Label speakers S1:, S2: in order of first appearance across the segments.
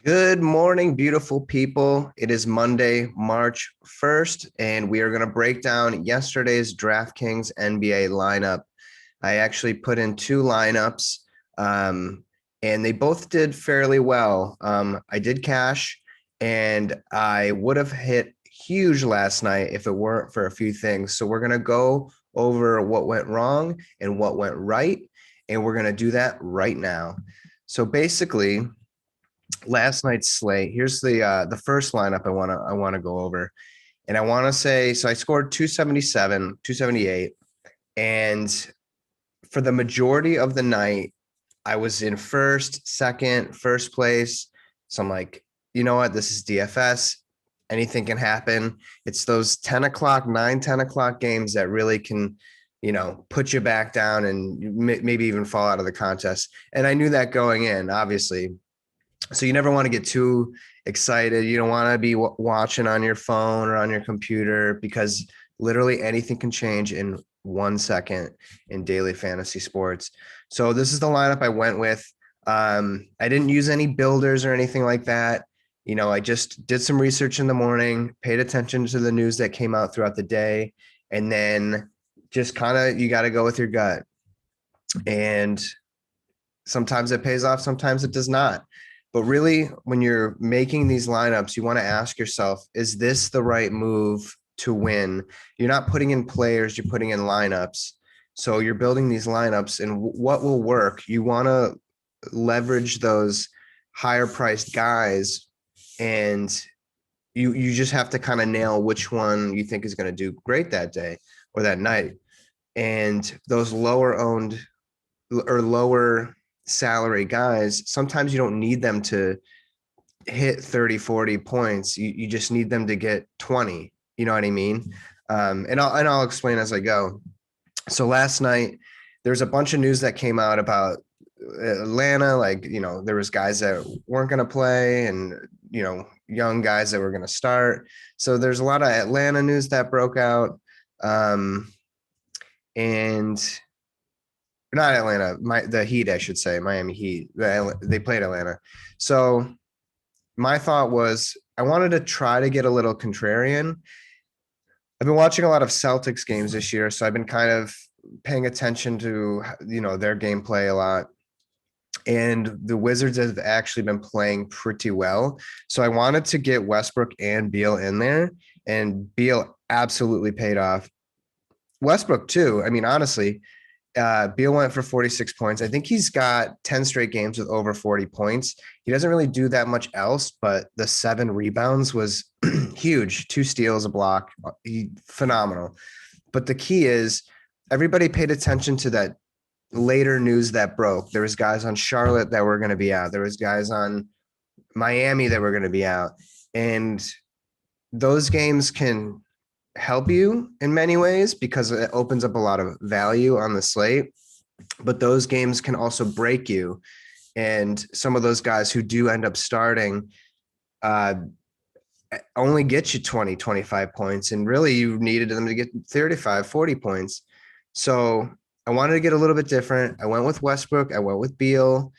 S1: Good morning, beautiful people. It is Monday, March 1st, and we are going to break down yesterday's DraftKings NBA lineup. I actually put in two lineups, and they both did fairly well. I did cash, and I would have hit huge last night if it weren't for a few things. So we're going to go over what went wrong and what went right, and we're going to do that right now. So basically, last night's slate. Here's the first lineup I want to go over. And I want to say so I scored 277, 278, and for the majority of the night I was in first place. So I'm like, you know what? This is DFS. Anything can happen. It's those 10 o'clock, 10 o'clock games that really can, put you back down and maybe even fall out of the contest. And I knew that going in, obviously. So you never want to get too excited. You don't want to be watching on your phone or on your computer because literally anything can change in 1 second in daily fantasy sports. So this is the lineup I went with. I didn't use any builders or anything like that. I just did some research in the morning, paid attention to the news that came out throughout the day, and then just kind of you got to go with your gut. And sometimes it pays off, sometimes it does not. But really, when you're making these lineups, you want to ask yourself, is this the right move to win? You're not putting in players, you're putting in lineups. So you're building these lineups, and what will work? You want to leverage those higher priced guys, and you just have to kind of nail which one you think is going to do great that day or that night. And those lower owned or lower salary guys, sometimes you don't need them to hit 30, 40 points. You just need them to get 20. You know what I mean? And I'll explain as I go. So last night, there's a bunch of news that came out about Atlanta. Like, there was guys that weren't going to play and, young guys that were going to start. So there's a lot of Atlanta news that broke out. And not Atlanta, the Heat, I should say, Miami Heat. They played Atlanta. So my thought was I wanted to try to get a little contrarian. I've been watching a lot of Celtics games this year, so I've been kind of paying attention to, their gameplay a lot. And the Wizards have actually been playing pretty well. So I wanted to get Westbrook and Beal in there, and Beal absolutely paid off. Westbrook too. I mean, honestly, Beal went for 46 points. I think he's got 10 straight games with over 40 points. He doesn't really do that much else, but the 7 rebounds was huge. 2 steals, a block. Phenomenal. But the key is everybody paid attention to that later news that broke. There was guys on Charlotte that were going to be out. There was guys on Miami that were going to be out. And those games can help you in many ways because it opens up a lot of value on the slate, but those games can also break you. And some of those guys who do end up starting only get you 20, 25 points. And really you needed them to get 35, 40 points. So I wanted to get a little bit different. I went with Westbrook. I went with Beal.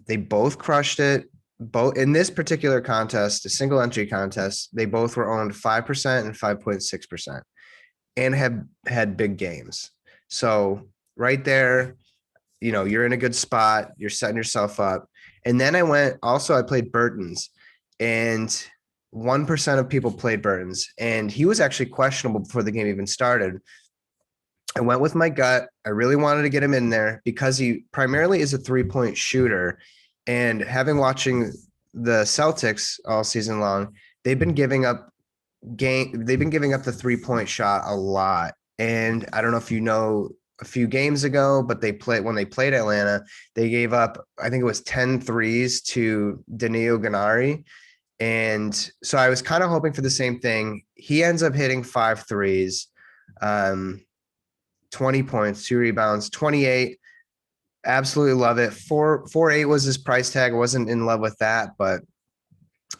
S1: They both crushed it. Both in this particular contest, a single entry contest, they both were owned 5% and 5.6% and have had big games. So right there, you're in a good spot. You're setting yourself up. And then I played Burton's, and 1% of people played Burton's, and he was actually questionable before the game even started. I went with my gut. I really wanted to get him in there because he primarily is a 3-point shooter. And watching the Celtics all season long, they've been giving up they've been giving up the 3-point shot a lot. And I don't know if you know, a few games ago, but when they played Atlanta, they gave up, I think it was 10 threes to Danilo Ganari. And so I was kind of hoping for the same thing. He ends up hitting 5 threes, 20 points, 2 rebounds, 28. Absolutely love it. 4.8 was his price tag. I wasn't in love with that,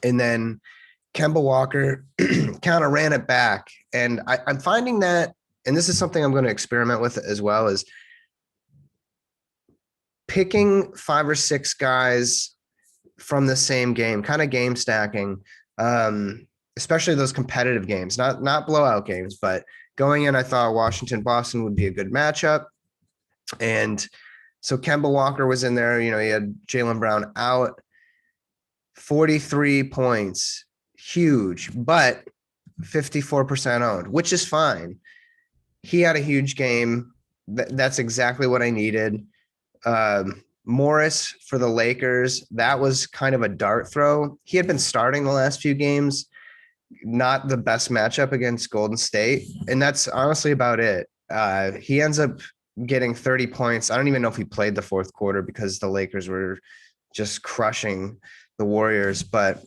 S1: and then Kemba Walker kind of ran it back. And I'm finding that, and this is something I'm going to experiment with as well, is picking 5 or 6 guys from the same game, kind of game stacking, especially those competitive games, not blowout games, but going in, I thought Washington Boston would be a good matchup. And so Kemba Walker was in there. You know, he had Jaylen Brown out, 43 points, huge, but 54% owned, which is fine. He had a huge game. That's exactly what I needed. Morris for the Lakers, that was kind of a dart throw. He had been starting the last few games, not the best matchup against Golden State. And that's honestly about it. He ends up getting 30 points. I don't even know if he played the fourth quarter because the Lakers were just crushing the Warriors. But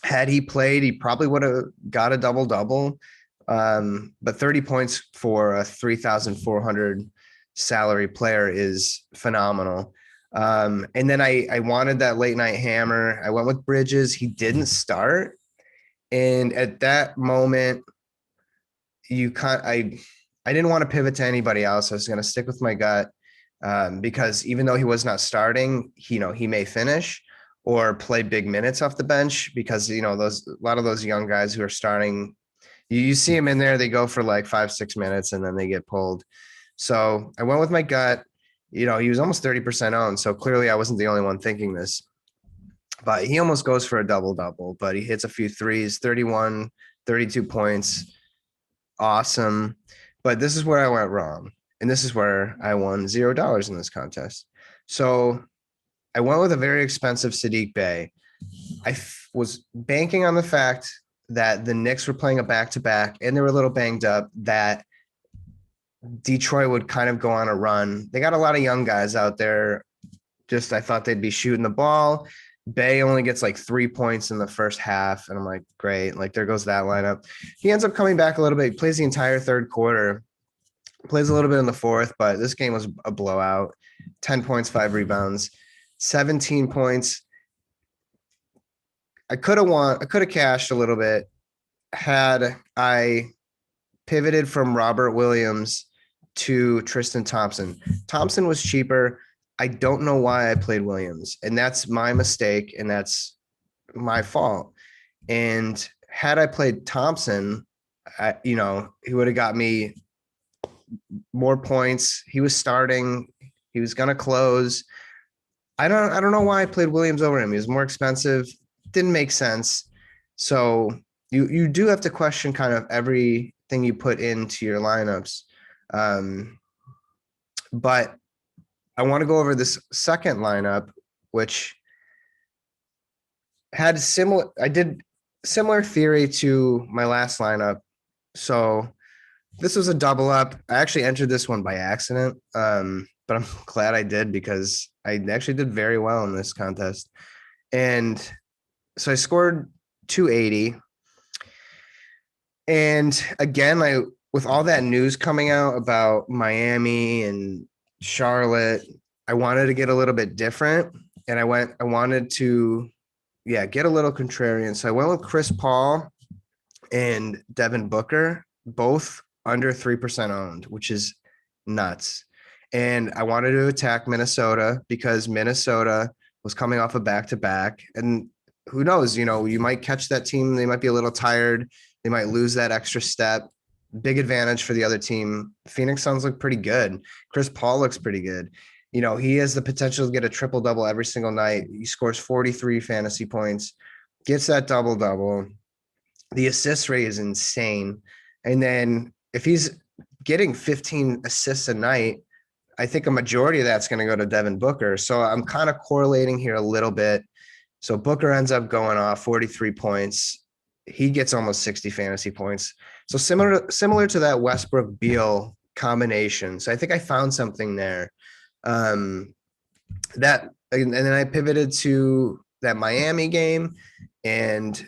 S1: had he played, he probably would have got a double-double. But 30 points for a 3,400 salary player is phenomenal. And then I wanted that late night hammer. I went with Bridges. He didn't start. And at that moment, I didn't want to pivot to anybody else. I was going to stick with my gut because even though he was not starting, he may finish or play big minutes off the bench because, a lot of those young guys who are starting, you see them in there, they go for like 5-6 minutes and then they get pulled. So I went with my gut. He was almost 30% owned. So clearly I wasn't the only one thinking this, but he almost goes for a double-double, but he hits a few threes, 31, 32 points. Awesome. But this is where I went wrong. And this is where I won $0 in this contest. So I went with a very expensive Sadiq Bey. I was banking on the fact that the Knicks were playing a back-to-back and they were a little banged up, that Detroit would kind of go on a run. They got a lot of young guys out there. I thought they'd be shooting the ball. Bey only gets like 3 points in the first half. And I'm like, great. Like, there goes that lineup. He ends up coming back a little bit. He plays the entire third quarter, plays a little bit in the fourth, but this game was a blowout. 10 points, 5 rebounds, 17 points. I could have cashed a little bit had I pivoted from Robert Williams to Tristan Thompson. Thompson was cheaper. I don't know why I played Williams, and that's my mistake, and that's my fault. And had I played Thompson, he would have got me more points. He was starting. He was going to close. I don't know why I played Williams over him. He was more expensive. Didn't make sense. So you do have to question kind of everything you put into your lineups. But I want to go over this second lineup, which had I did similar theory to my last lineup. So this was a double up. I actually entered this one by accident. But I'm glad I did because I actually did very well in this contest. And so I scored 280. And again, with all that news coming out about Miami and Charlotte, I wanted to get a little bit different. And I wanted to, get a little contrarian. So I went with Chris Paul and Devin Booker, both under 3% owned, which is nuts. And I wanted to attack Minnesota because Minnesota was coming off a back-to-back. And who knows, you might catch that team. They might be a little tired. They might lose that extra step. Big advantage for the other team. Phoenix Suns look pretty good. Chris Paul looks pretty good. He has the potential to get a triple-double every single night. He scores 43 fantasy points, gets that double-double. The assist rate is insane. And then if he's getting 15 assists a night, I think a majority of that's going to go to Devin Booker. So I'm kind of correlating here a little bit. So Booker ends up going off 43 points. He gets almost 60 fantasy points. So similar to that Westbrook Beal combination. So I think I found something there. And then I pivoted to that Miami game, and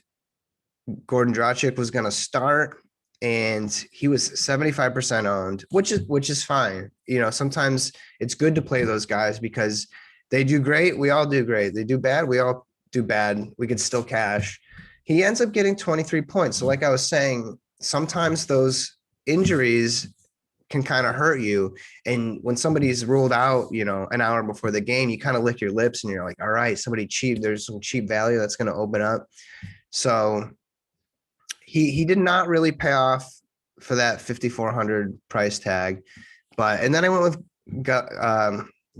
S1: Gordon Dragic was going to start. And he was 75% owned, which is fine. Sometimes it's good to play those guys because they do great. We all do great. They do bad. We all do bad. We could still cash. He ends up getting 23 points. So like I was saying, sometimes those injuries can kind of hurt you. And when somebody's ruled out, an hour before the game, you kind of lick your lips and you're like, all right, somebody cheap. There's some cheap value that's going to open up. So he did not really pay off for that 5,400 price tag. And then I went with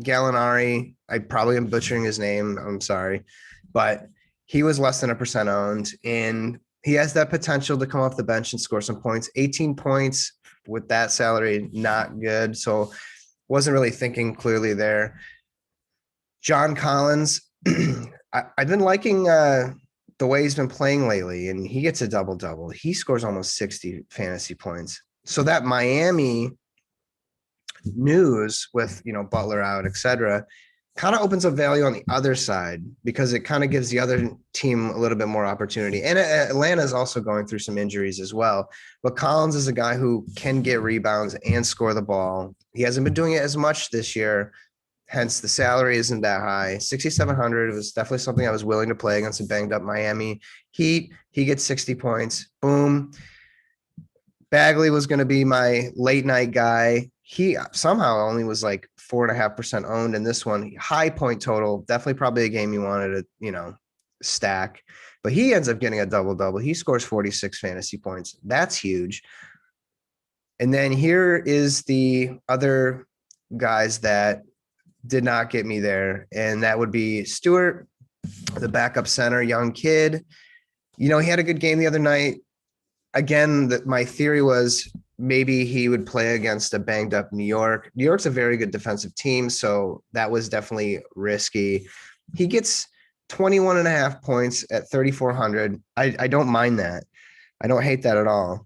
S1: Gallinari. I probably am butchering his name. I'm sorry, but he was less than 1% owned, and he has that potential to come off the bench and score some points. 18 points with that salary, not good. So wasn't really thinking clearly there. John Collins, I've been liking the way he's been playing lately, and he gets a double-double. He scores almost 60 fantasy points. So that Miami news with, Butler out, et cetera, kind of opens up value on the other side because it kind of gives the other team a little bit more opportunity. And Atlanta is also going through some injuries as well. But Collins is a guy who can get rebounds and score the ball. He hasn't been doing it as much this year. Hence, the salary isn't that high. 6,700 was definitely something I was willing to play against a banged up Miami Heat. He gets 60 points. Boom. Bagley was going to be my late night guy. He somehow only was like 4.5% owned in this one. High point total. Definitely probably a game you wanted to, stack. But he ends up getting a double-double. He scores 46 fantasy points. That's huge. And then here is the other guys that did not get me there. And that would be Stewart, the backup center, young kid. He had a good game the other night. Again, my theory was maybe he would play against a banged up New York. New York's a very good defensive team, so that was definitely risky. He gets 21.5 points at 3,400. I don't mind that. I don't hate that at all.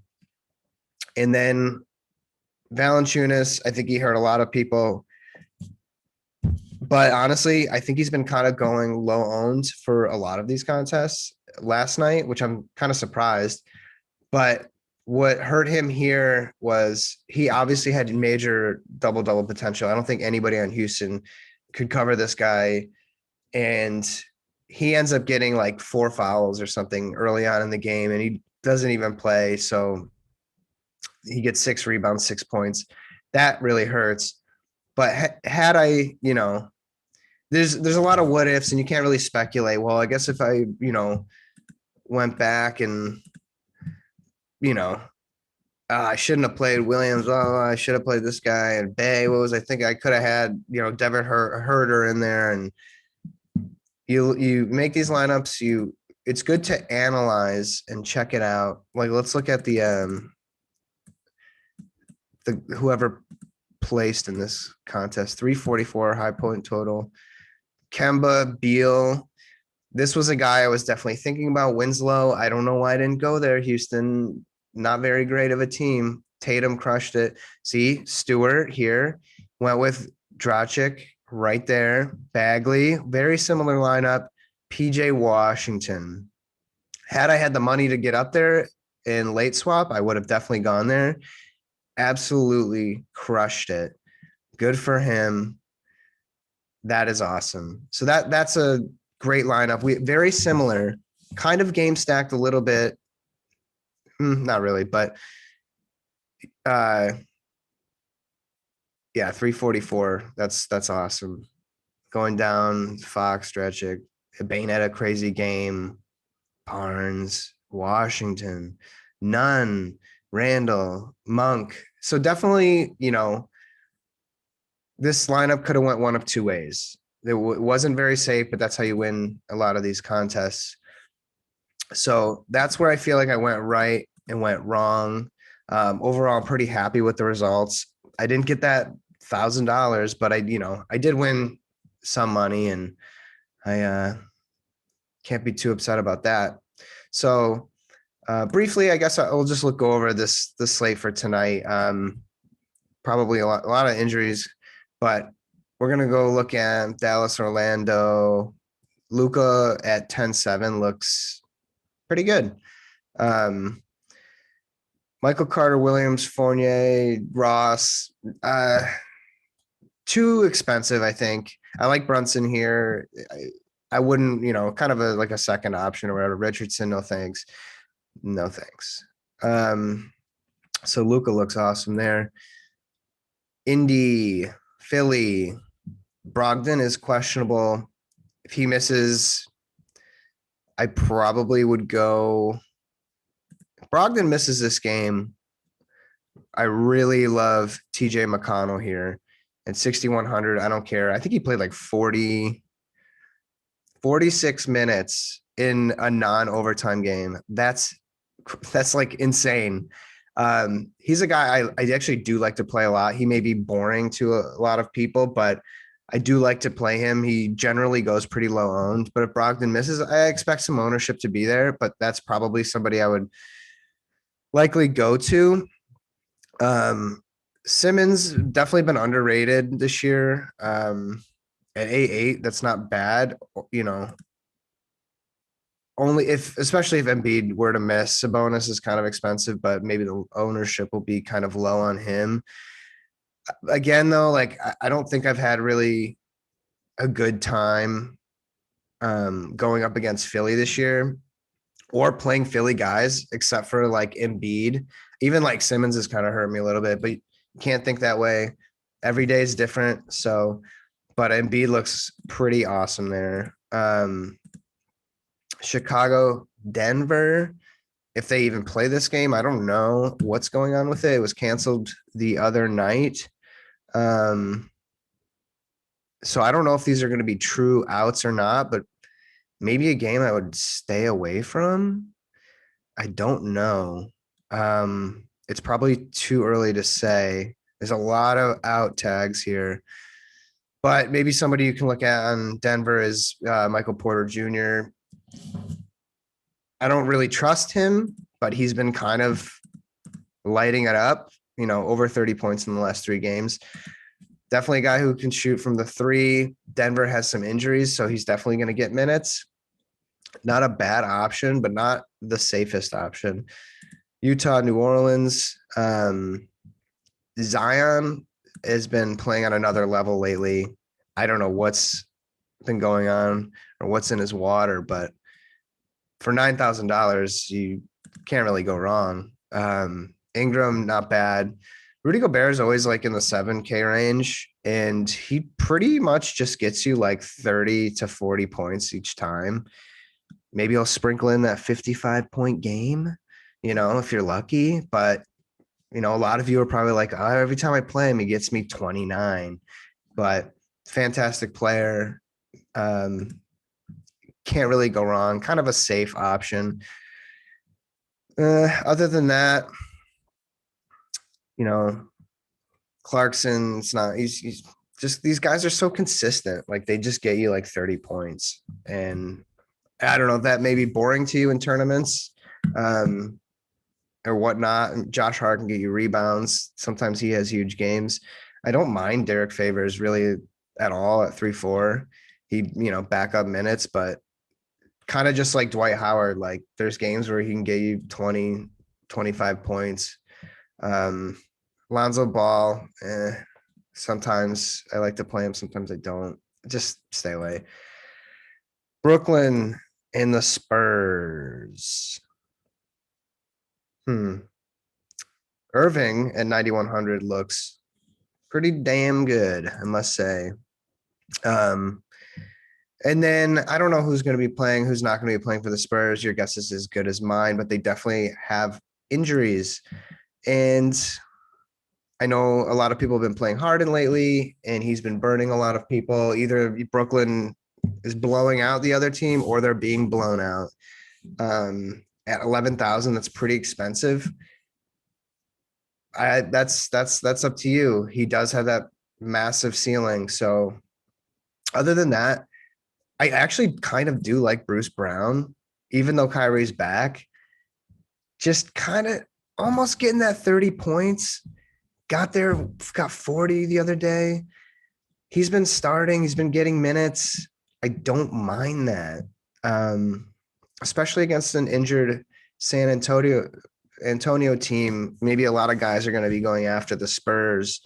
S1: And then Valanciunas, I think he hurt a lot of people. But honestly, I think he's been kind of going low owned for a lot of these contests last night, which I'm kind of surprised. But what hurt him here was he obviously had major double-double potential. I don't think anybody on Houston could cover this guy. And he ends up getting like 4 fouls or something early on in the game, and he doesn't even play. So he gets 6 rebounds, 6 points. That really hurts. But had I, there's a lot of what ifs, and you can't really speculate. Well, I guess if I, went back and, I shouldn't have played Williams. Oh, I should have played this guy. And Bay, I think I could have had, Devin Herder in there. And you make these lineups. It's good to analyze and check it out. Like, let's look at the whoever placed in this contest. 344 high point total. Kemba, Beal. This was a guy I was definitely thinking about. Winslow. I don't know why I didn't go there. Houston, not very great of a team. Tatum crushed it. See, Stewart here went with Dragic right there. Bagley, very similar lineup. PJ Washington. Had I had the money to get up there in late swap, I would have definitely gone there. Absolutely crushed it. Good for him. That is awesome. So that's a great lineup. We very similar, kind of game stacked a little bit. Not really, but yeah, 344. That's awesome. Going down, Fox, Dragic, Bane had a crazy game. Barnes, Washington, Nunn, Randall, Monk. So definitely, this lineup could have went one of two ways. It wasn't very safe, but that's how you win a lot of these contests. So that's where I feel like I went right and went wrong. Overall, I'm pretty happy with the results. I didn't get that $1,000, but I did win some money, and I can't be too upset about that. So briefly, I guess I'll just go over the slate for tonight. Probably a lot of injuries, but we're going to go look at Dallas, Orlando. Luka at 10-7 looks pretty good. Michael Carter Williams, Fournier, Ross, too expensive, I think. I like Brunson here. I wouldn't, kind of like a second option or whatever. Richardson, no thanks. No thanks. So Luka looks awesome there. Indy, Philly. Brogdon is questionable. If he misses, I probably would go. If Brogdon misses this game, I really love TJ McConnell here at 6,100. I don't care. I think he played like 46 minutes in a non-overtime game. That's like insane. He's a guy I actually do like to play a lot. He may be boring to a lot of people, but I do like to play him. He generally goes pretty low owned, but if Brogdon misses, I expect some ownership to be there, but that's probably somebody I would likely go to. Um, Simmons definitely been underrated this year. At 8-8, that's not bad. You know, only if, especially if Embiid were to miss, Sabonis is kind of expensive, but maybe the ownership will be kind of low on him. Again, though, like I don't think I've had really a good time going up against Philly this year or playing Philly guys, except for like Embiid. Even like Simmons has kind of hurt me a little bit, but you can't think that way. Every day is different. So, but Embiid looks pretty awesome there. Chicago, Denver. If they even play this game, I don't know what's going on with it. It was canceled the other night. So I don't know if these are going to be true outs or not, but maybe a game I would stay away from. I don't know. It's probably too early to say. There's a lot of out tags here, but maybe somebody you can look at on Denver is Michael Porter Jr. I don't really trust him, but he's been kind of lighting it up, over 30 points in the last 3 games. Definitely a guy who can shoot from the 3. Denver has some injuries, so he's definitely going to get minutes. Not a bad option, but not the safest option. Utah, New Orleans. Zion has been playing on another level lately. I don't know what's been going on or what's in his water, but for $9,000, you can't really go wrong. Ingram, not bad. Rudy Gobert is always like in the 7K range, and he pretty much just gets you like 30 to 40 points each time. Maybe he'll sprinkle in that 55-point game, if you're lucky. But, a lot of you are probably like, oh, every time I play him, he gets me 29. But fantastic player. Can't really go wrong. Kind of a safe option. Other than that, Clarkson's not, he's just, these guys are so consistent. Like they just get you like 30 points. And I don't know if that may be boring to you in tournaments or whatnot. Josh Hart can get you rebounds. Sometimes he has huge games. I don't mind Derek Favors really at all at 3-4. He, back up minutes, but kind of just like Dwight Howard, like there's games where he can get you 20, 25 points. Lonzo Ball, sometimes I like to play him, sometimes I don't. Just stay away. Brooklyn and the Spurs. Irving at 9,100 looks pretty damn good, I must say. And then I don't know who's going to be playing, who's not going to be playing for the Spurs. Your guess is as good as mine, but they definitely have injuries. And I know a lot of people have been playing Harden lately, and he's been burning a lot of people. Either Brooklyn is blowing out the other team or they're being blown out. At 11,000, that's pretty expensive. That's up to you. He does have that massive ceiling. So other than that, I actually kind of do like Bruce Brown, even though Kyrie's back. Just kind of almost getting that 30 points. Got 40 the other day. He's been starting. He's been getting minutes. I don't mind that, especially against an injured San Antonio team. Maybe a lot of guys are going to be going after the Spurs.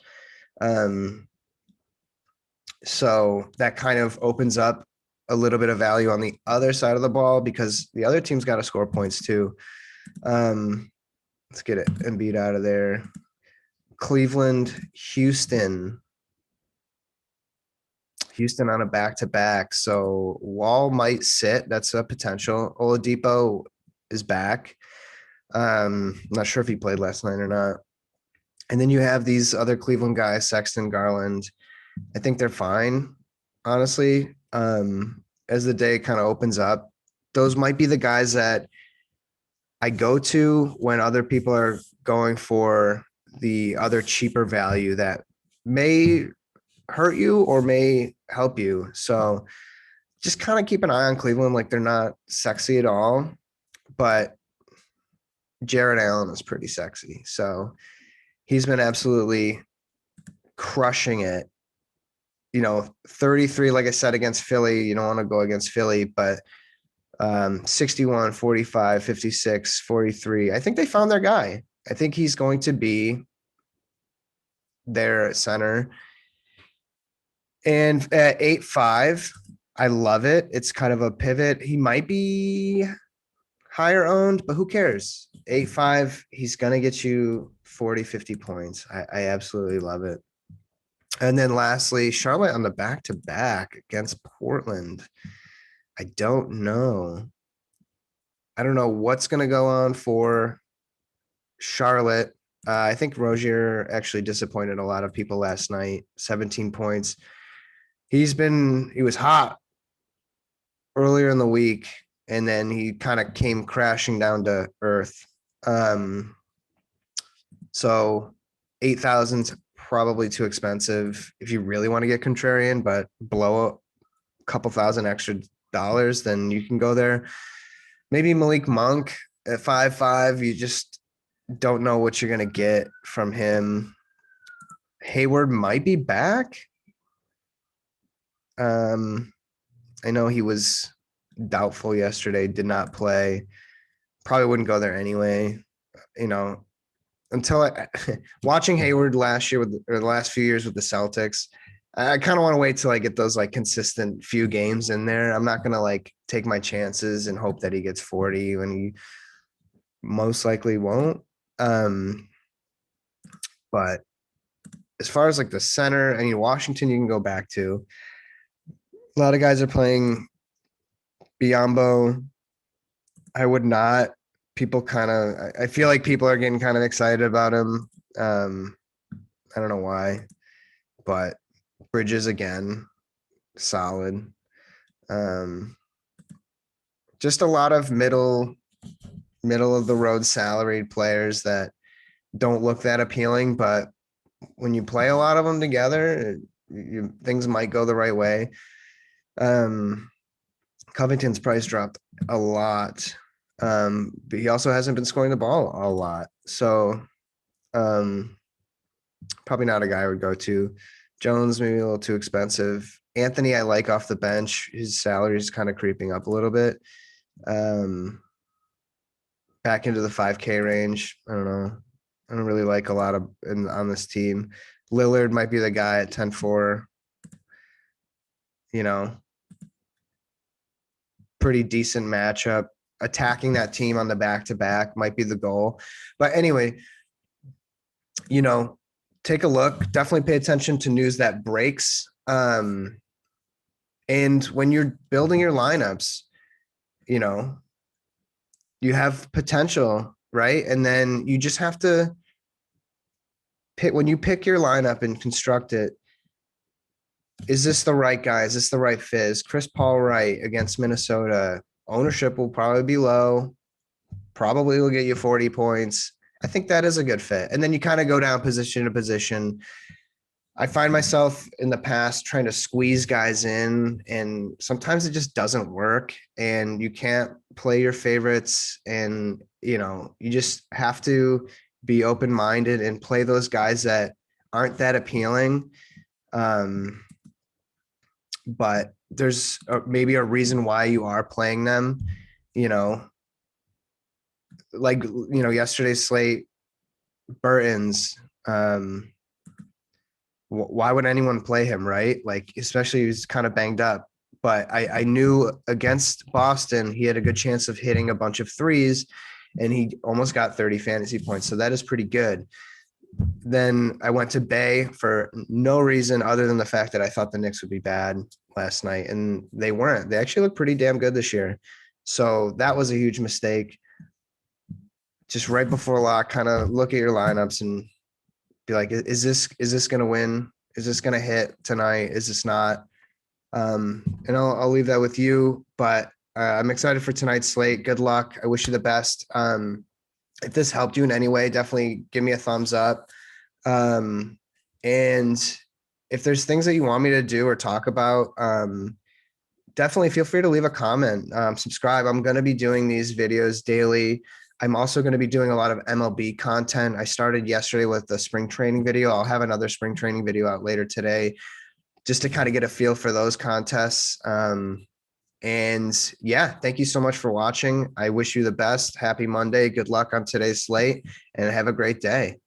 S1: So that kind of opens up a little bit of value on the other side of the ball because the other team's got to score points too. Let's get it Embiid out of there. Cleveland, Houston. Houston on a back-to-back. So Wall might sit. That's a potential. Oladipo is back. Not sure if he played last night or not. And then you have these other Cleveland guys, Sexton, Garland. I think they're fine, honestly. As the day kind of opens up, those might be the guys that I go to when other people are going for the other cheaper value that may hurt you or may help you. So just kind of keep an eye on Cleveland. Like they're not sexy at all, but Jared Allen is pretty sexy. So he's been absolutely crushing it. 33, like I said, against Philly. You don't want to go against Philly, but 61, 45, 56, 43. I think they found their guy. I think he's going to be their center. And at 8.5, I love it. It's kind of a pivot. He might be higher owned, but who cares? 8.5, he's going to get you 40, 50 points. I absolutely love it. And then lastly, Charlotte on the back-to-back against Portland. I don't know. I don't know what's going to go on for Charlotte. I think Rozier actually disappointed a lot of people last night. 17 points. He was hot earlier in the week, and then he kind of came crashing down to earth. So 8,000's probably too expensive if you really want to get contrarian, but blow a couple thousand extra dollars, then you can go there. Maybe Malik Monk at 5.5. You just don't know what you're going to get from him. Hayward might be back. I know he was doubtful yesterday, did not play. Probably wouldn't go there anyway. Until watching Hayward last year or the last few years with the Celtics, I kind of want to wait till I get those like consistent few games in there. I'm not going to like take my chances and hope that he gets 40 when he most likely won't. But as far as like the center, Washington, you can go back to. A lot of guys are playing Biyombo. I would not. I feel like people are getting kind of excited about him. I don't know why, but Bridges again, solid. Just a lot of middle of the road salaried players that don't look that appealing, but when you play a lot of them together, things might go the right way. Covington's price dropped a lot. But he also hasn't been scoring the ball a lot. So probably not a guy I would go to. Jones, maybe a little too expensive. Anthony, I like off the bench. His salary is kind of creeping up a little bit. Back into the 5K range. I don't know. I don't really like a lot on this team. Lillard might be the guy at 10.4. Pretty decent matchup. Attacking that team on the back-to-back might be the goal. But anyway, take a look. Definitely pay attention to news that breaks. And when you're building your lineups, you have potential, right? And then you just have to when you pick your lineup and construct it, is this the right guy? Is this the right fit? Is Chris Paul right against Minnesota? Ownership will probably be low. Probably will get you 40 points. I think that is a good fit. And then you kind of go down position to position. I find myself in the past trying to squeeze guys in, and sometimes it just doesn't work, and you can't play your favorites, and you just have to be open-minded and play those guys that aren't that appealing. But there's maybe a reason why you are playing them, like, yesterday's slate, Burton's, why would anyone play him, right? Like, especially he's kind of banged up. But I knew against Boston, he had a good chance of hitting a bunch of threes, and he almost got 30 fantasy points. So that is pretty good. Then I went to Bay for no reason other than the fact that I thought the Knicks would be bad last night, and they weren't. They actually look pretty damn good this year. So that was a huge mistake. Just right before lock, kind of look at your lineups and be like, is this going to win? Is this going to hit tonight? Is this not? And I'll leave that with you. But I'm excited for tonight's slate. Good luck. I wish you the best. If this helped you in any way, definitely give me a thumbs up. And if there's things that you want me to do or talk about, definitely feel free to leave a comment. Subscribe. I'm going to be doing these videos daily. I'm also going to be doing a lot of MLB content. I started yesterday with the spring training video. I'll have another spring training video out later today just to kind of get a feel for those contests. And yeah, thank you so much for watching. I wish you the best. Happy Monday. Good luck on today's slate and have a great day.